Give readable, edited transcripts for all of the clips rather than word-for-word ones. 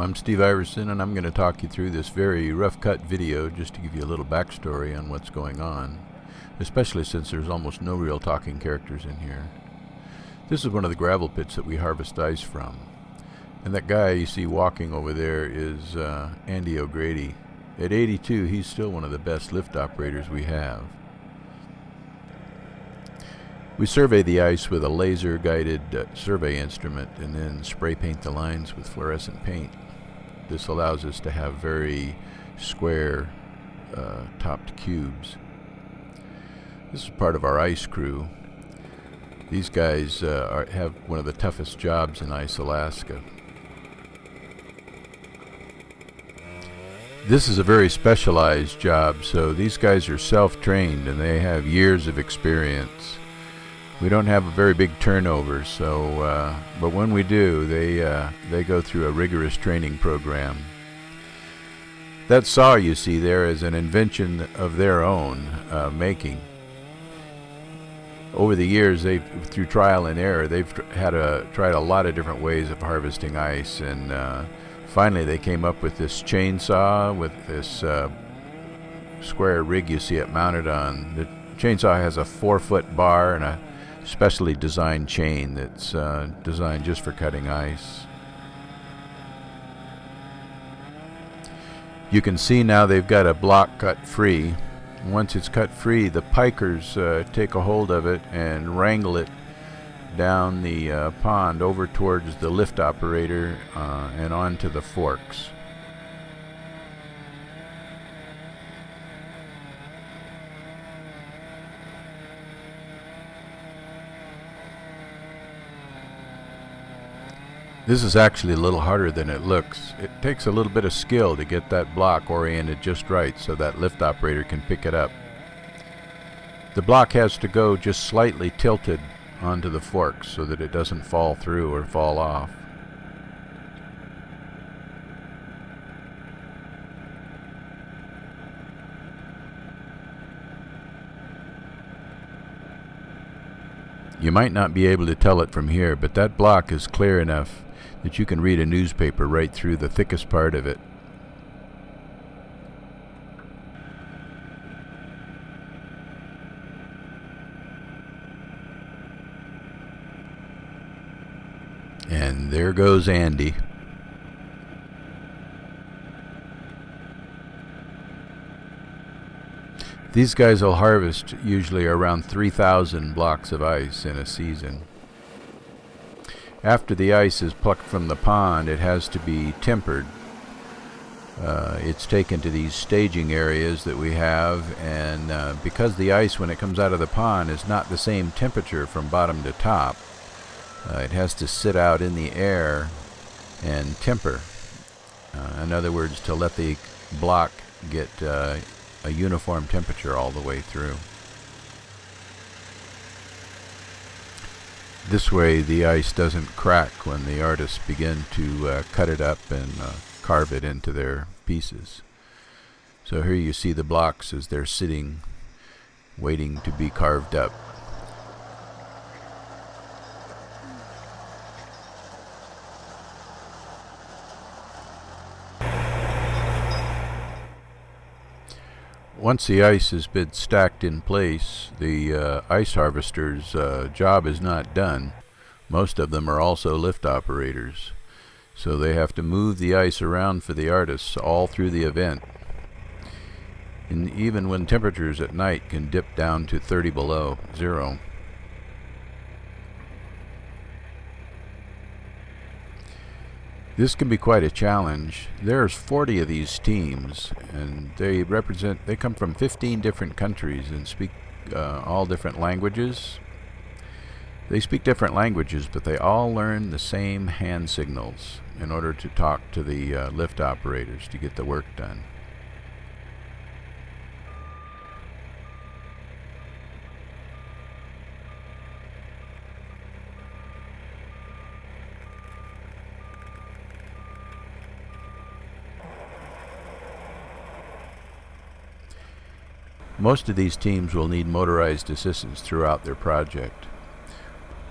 I'm Steve Iverson, and I'm going to talk you through this very rough cut video just to give you a little backstory on what's going on, especially since there's almost no real talking characters in here. This is one of the gravel pits that we harvest ice from, and that guy you see walking over there is Andy O'Grady. At 82, he's still one of the best lift operators we have. We survey the ice with a laser-guided survey instrument and then spray paint the lines with fluorescent paint. This allows us to have very square topped cubes. This is part of our ice crew. These guys have one of the toughest jobs in ice, Alaska. This is a very specialized job, so these guys are self-trained and they have years of experience. We don't have a very big turnover, so but when we do, they go through a rigorous training program. That saw you see there is an invention of their own making. Over the years, through trial and error, they've tried a lot of different ways of harvesting ice, and finally they came up with this chainsaw with this square rig you see it mounted on. The chainsaw has a 4-foot bar and a specially designed chain that's designed just for cutting ice. You can see now they've got a block cut free. Once it's cut free, the pikers take a hold of it and wrangle it down the pond over towards the lift operator and onto the forks. This is actually a little harder than it looks. It takes a little bit of skill to get that block oriented just right so that lift operator can pick it up. The block has to go just slightly tilted onto the forks so that it doesn't fall through or fall off. You might not be able to tell it from here, but that block is clear enough that you can read a newspaper right through the thickest part of it. And there goes Andy. These guys will harvest usually around 3,000 blocks of ice in a season. After the ice is plucked from the pond, it has to be tempered. It's taken to these staging areas that we have, and because the ice when it comes out of the pond is not the same temperature from bottom to top, it has to sit out in the air and temper. In other words, to let the block get a uniform temperature all the way through. This way the ice doesn't crack when the artists begin to cut it up and carve it into their pieces. So here you see the blocks as they're sitting, waiting to be carved up. Once the ice has been stacked in place, the ice harvester's job is not done. Most of them are also lift operators, so they have to move the ice around for the artists all through the event. And even when temperatures at night can dip down to 30 below zero. This can be quite a challenge. There's 40 of these teams, and they come from 15 different countries and speak all different languages. They speak different languages, but they all learn the same hand signals in order to talk to the lift operators to get the work done. Most of these teams will need motorized assistance throughout their project.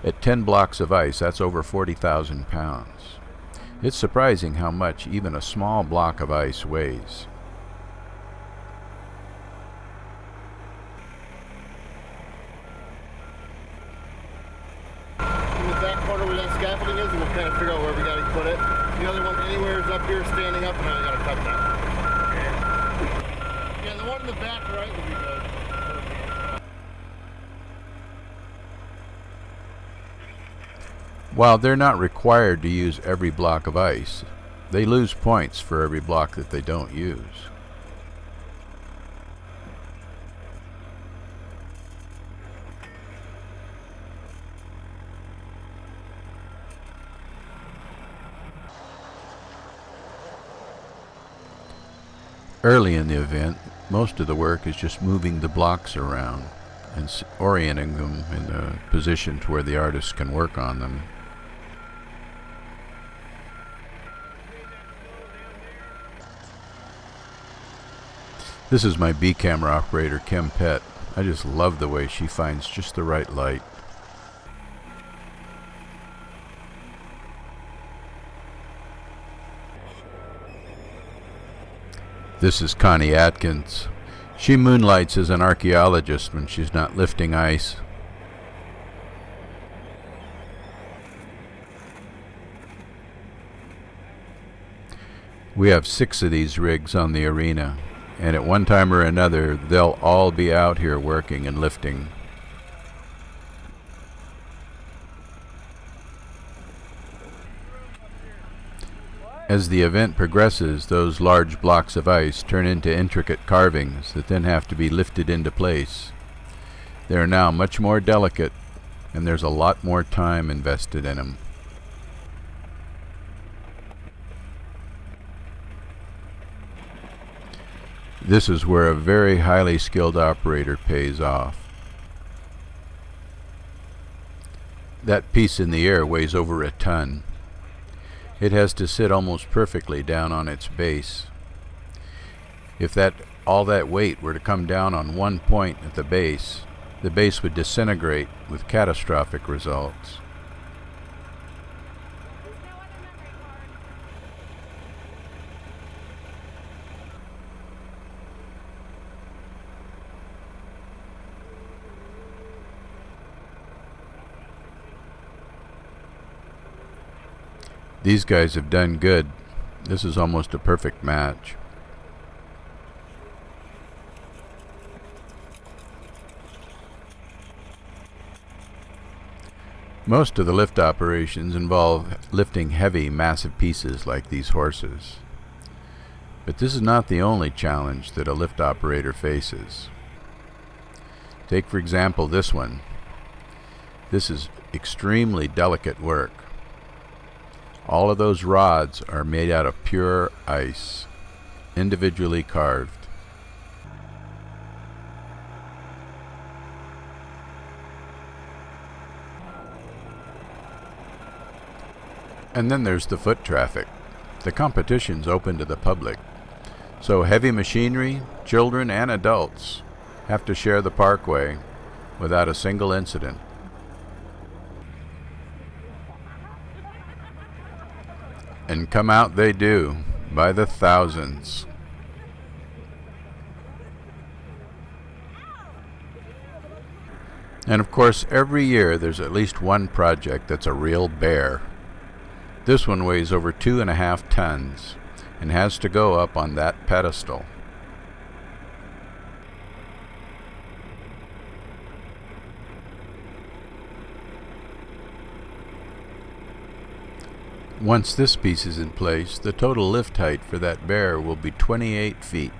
At 10 blocks of ice, that's over 40,000 pounds. It's surprising how much even a small block of ice weighs. In the back corner where that scaffolding is, and we'll kind of figure out where we got to put it. The other one anywhere is up here standing up, and now I got to cut that. Yeah, the one in the back right will be good. While they're not required to use every block of ice, they lose points for every block that they don't use. Early in the event, most of the work is just moving the blocks around and orienting them in a position to where the artist can work on them. This is my B camera operator, Kim Pett. I just love the way she finds just the right light. This is Connie Atkins. She moonlights as an archaeologist when she's not lifting ice. We have 6 of these rigs on the arena, and at one time or another they'll all be out here working and lifting. As the event progresses, those large blocks of ice turn into intricate carvings that then have to be lifted into place. They are now much more delicate, and there's a lot more time invested in them. This is where a very highly skilled operator pays off. That piece in the air weighs over a ton. It has to sit almost perfectly down on its base. If all that weight were to come down on one point at the base would disintegrate with catastrophic results. These guys have done good. This is almost a perfect match. Most of the lift operations involve lifting heavy, massive pieces like these horses. But this is not the only challenge that a lift operator faces. Take, for example, this one. This is extremely delicate work. All of those rods are made out of pure ice, individually carved. And then there's the foot traffic. The competition's open to the public, so heavy machinery, children and adults have to share the parkway without a single incident. And come out they do, by the thousands. And of course, every year there's at least one project that's a real bear. This one weighs over 2.5 tons and has to go up on that pedestal. Once this piece is in place, the total lift height for that bear will be 28 feet.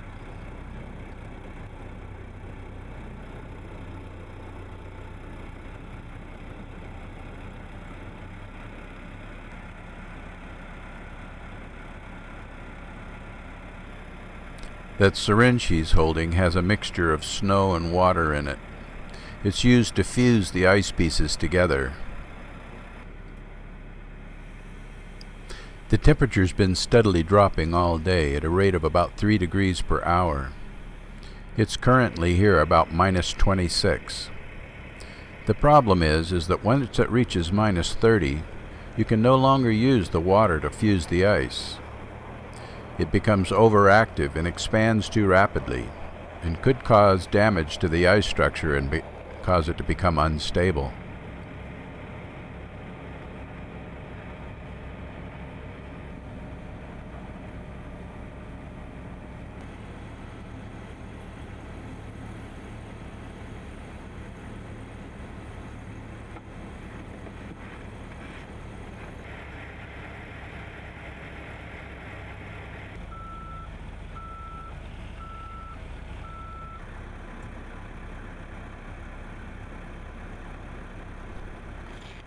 That syringe he's holding has a mixture of snow and water in it. It's used to fuse the ice pieces together. The temperature's been steadily dropping all day at a rate of about 3 degrees per hour. It's currently here about minus 26. The problem is that once it reaches minus 30, you can no longer use the water to fuse the ice. It becomes overactive and expands too rapidly, and could cause damage to the ice structure and cause it to become unstable.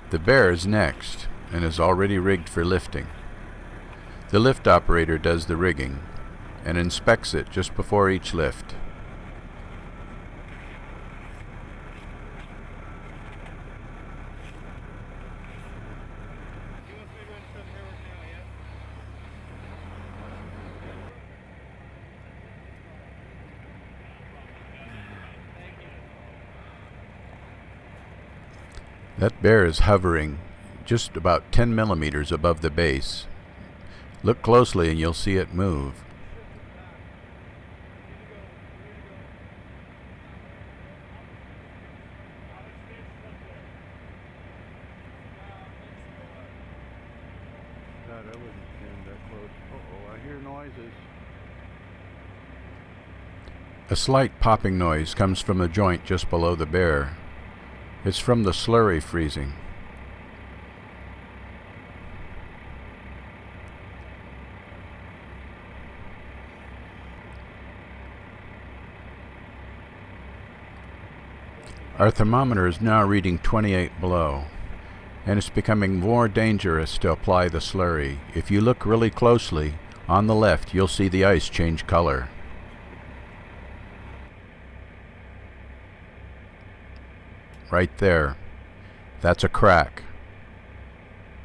The bear is next, and is already rigged for lifting. The lift operator does the rigging, and inspects it just before each lift. That bear is hovering just about 10 millimeters above the base. Look closely and you'll see it move. God, I wouldn't stand that close. Uh-oh, I hear noises. A slight popping noise comes from the joint just below the bear. It's from the slurry freezing. Our thermometer is now reading 28 below, and it's becoming more dangerous to apply the slurry. If you look really closely, on the left you'll see the ice change color. Right there. That's a crack.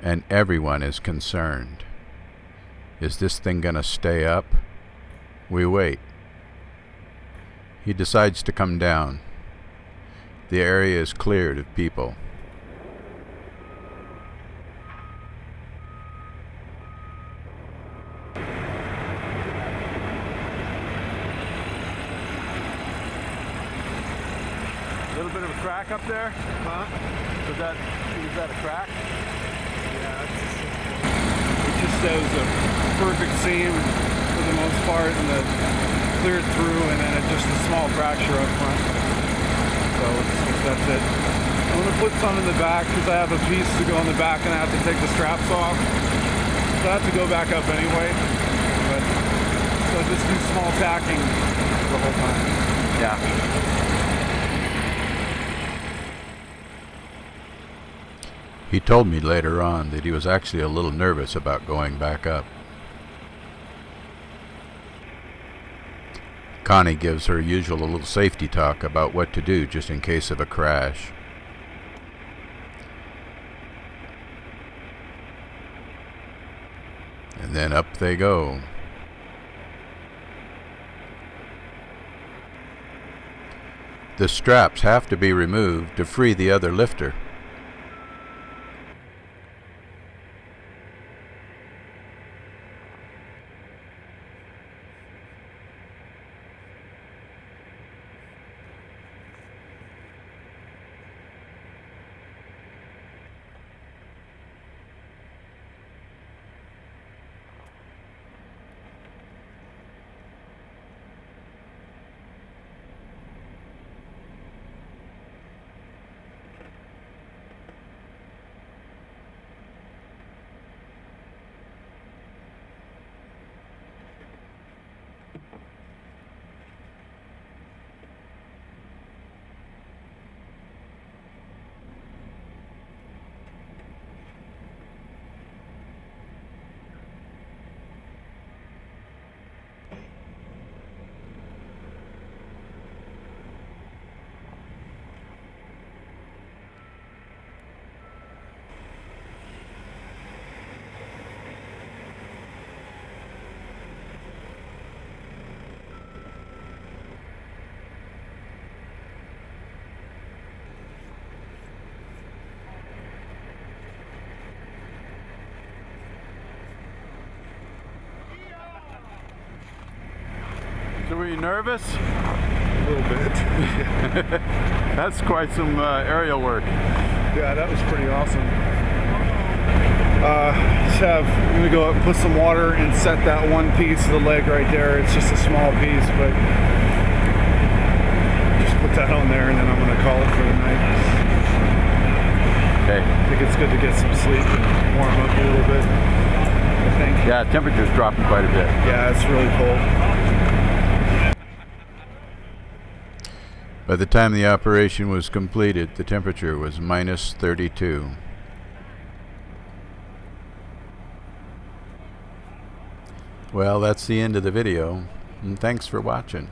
And everyone is concerned. Is this thing gonna stay up? We wait. He decides to come down. The area is cleared of people. A little bit of a crack up there? Huh? Is that a crack? Yeah, it just shows a perfect seam for the most part, and the cleared through, and then just a small fracture up front. So that's it. I'm going to put some in the back because I have a piece to go in the back and I have to take the straps off. So I have to go back up anyway. But so just do small tacking the whole time. Yeah. He told me later on that he was actually a little nervous about going back up. Connie gives her usual little safety talk about what to do just in case of a crash. And then up they go. The straps have to be removed to free the other lifter. So were you nervous? A little bit. That's quite some aerial work. Yeah, that was pretty awesome. I'm gonna go up and put some water and set that one piece of the leg right there. It's just a small piece, but just put that on there and then I'm gonna call it for the night. Okay. I think it's good to get some sleep and warm up a little bit, I think. Yeah, temperature's dropping quite a bit. Yeah, it's really cold. By the time the operation was completed, the temperature was minus 32. Well, that's the end of the video, and thanks for watching.